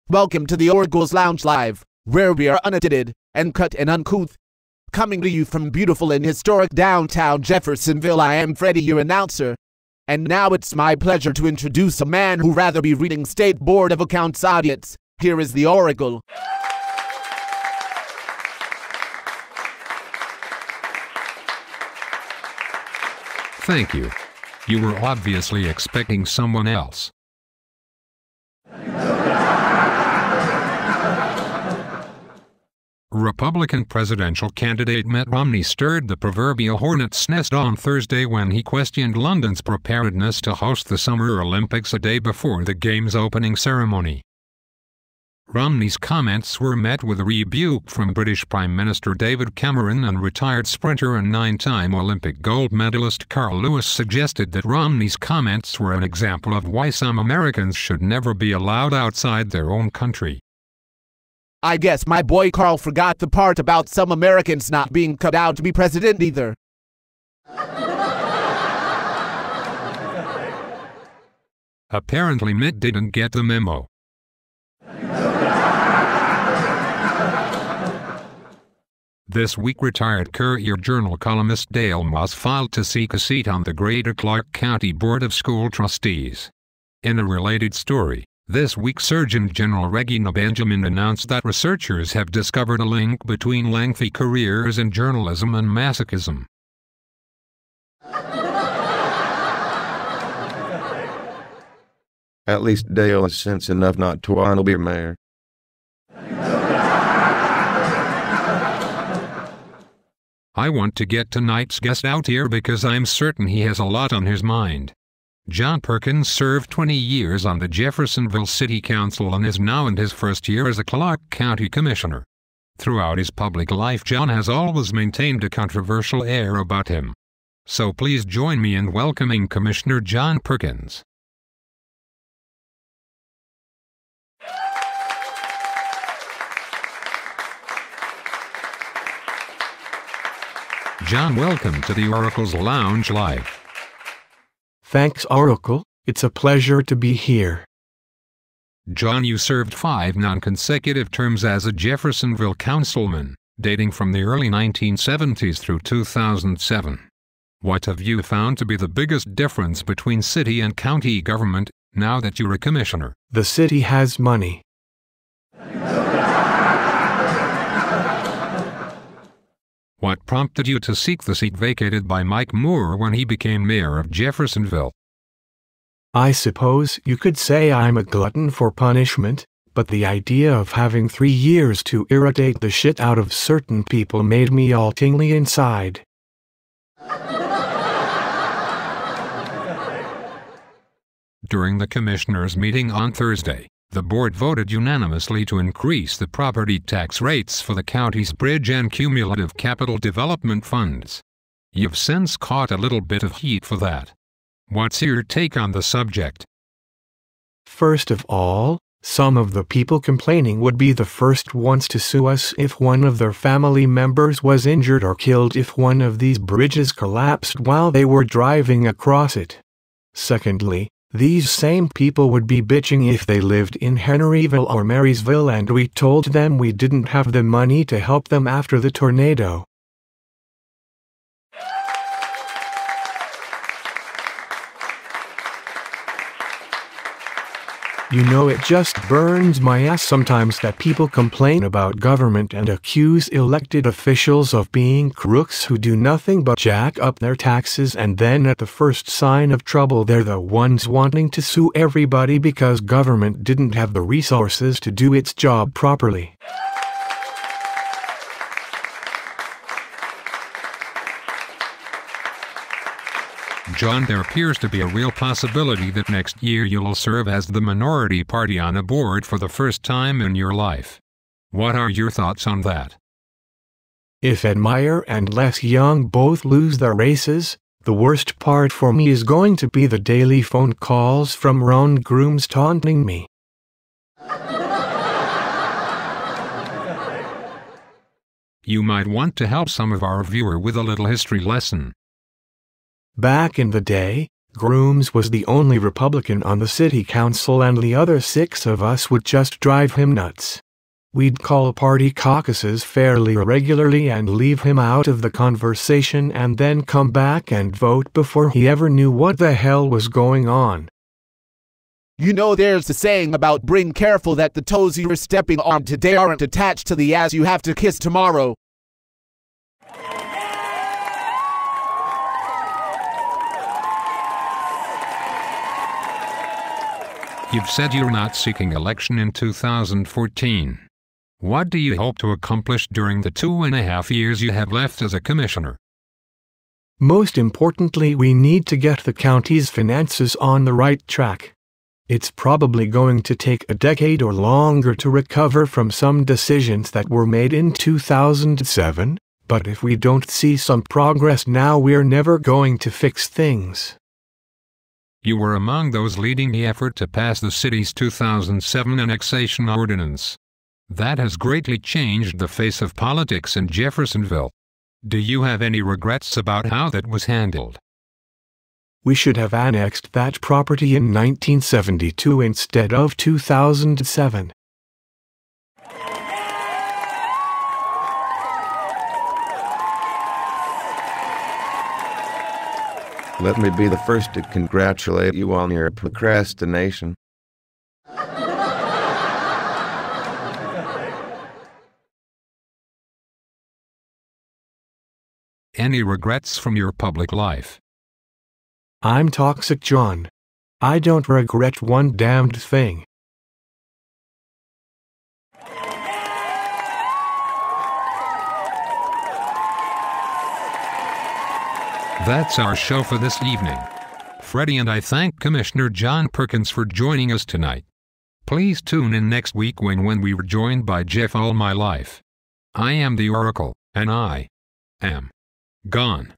Welcome to the Oracle's Lounge Live, where we are unedited, uncut and uncouth. Coming to you from beautiful and historic downtown Jeffersonville, I am Freddy, your announcer. And now it's my pleasure to introduce a man who'd rather be reading State Board of Accounts audits. Here is the Oracle. Thank you. You were obviously expecting someone else. Republican presidential candidate Mitt Romney stirred the proverbial hornet's nest on Thursday when he questioned London's preparedness to host the Summer Olympics a day before the Games' opening ceremony. Romney's comments were met with a rebuke from British Prime Minister David Cameron, and retired sprinter and 9-time Olympic gold medalist Carl Lewis suggested that Romney's comments were an example of why some Americans should never be allowed outside their own country. I guess my boy Carl forgot the part about some Americans not being cut out to be president either. Apparently Mitt didn't get the memo. This week, retired Courier-Journal columnist Dale Moss filed to seek a seat on the Greater Clark County Board of School Trustees. In a related story, this week Surgeon General Regina Benjamin announced that researchers have discovered a link between lengthy careers in journalism and masochism. At least Dale has sense enough not to want to be mayor. I want to get tonight's guest out here because I'm certain he has a lot on his mind. John Perkins served 20 years on the Jeffersonville City Council and is now in his first year as a Clark County Commissioner. Throughout his public life, John has always maintained a controversial air about him. So please join me in welcoming Commissioner John Perkins. John, welcome to the Oracle's Lounge Live. Thanks, Oracle. It's a pleasure to be here. John, you served 5 non-consecutive terms as a Jeffersonville councilman, dating from the early 1970s through 2007. What have you found to be the biggest difference between city and county government now that you're a commissioner? The city has money. What prompted you to seek the seat vacated by Mike Moore when he became mayor of Jeffersonville? I suppose you could say I'm a glutton for punishment, but the idea of having 3 years to irritate the shit out of certain people made me all tingly inside. During the commissioners' meeting on Thursday, the board voted unanimously to increase the property tax rates for the county's bridge and cumulative capital development funds. You've since caught a little bit of heat for that. What's your take on the subject? First of all, some of the people complaining would be the first ones to sue us if one of their family members was injured or killed if one of these bridges collapsed while they were driving across it. Secondly, these same people would be bitching if they lived in Henryville or Marysville and we told them we didn't have the money to help them after the tornado. You know, it just burns my ass sometimes that people complain about government and accuse elected officials of being crooks who do nothing but jack up their taxes, and then at the first sign of trouble they're the ones wanting to sue everybody because government didn't have the resources to do its job properly. John, there appears to be a real possibility that next year you'll serve as the minority party on a board for the first time in your life. What are your thoughts on that? If Ed Meyer and Les Young both lose their races, the worst part for me is going to be the daily phone calls from round grooms taunting me. You might want to help some of our viewers with a little history lesson. Back in the day, Grooms was the only Republican on the city council, and the other 6 of us would just drive him nuts. We'd call party caucuses fairly regularly and leave him out of the conversation, and then come back and vote before he ever knew what the hell was going on. You know, there's a saying about being careful that the toes you're stepping on today aren't attached to the ass you have to kiss tomorrow. You've said you're not seeking election in 2014. What do you hope to accomplish during the 2.5 years you have left as a commissioner? Most importantly, we need to get the county's finances on the right track. It's probably going to take a decade or longer to recover from some decisions that were made in 2007, but if we don't see some progress now, we're never going to fix things. You were among those leading the effort to pass the city's 2007 annexation ordinance. That has greatly changed the face of politics in Jeffersonville. Do you have any regrets about how that was handled? We should have annexed that property in 1972 instead of 2007. Let me be the first to congratulate you on your procrastination. Any regrets from your public life? I'm Toxic John. I don't regret one damned thing. That's our show for this evening. Freddy and I thank Commissioner John Perkins for joining us tonight. Please tune in next week when we were joined by Jeff All My Life. I am the Oracle, and I am gone.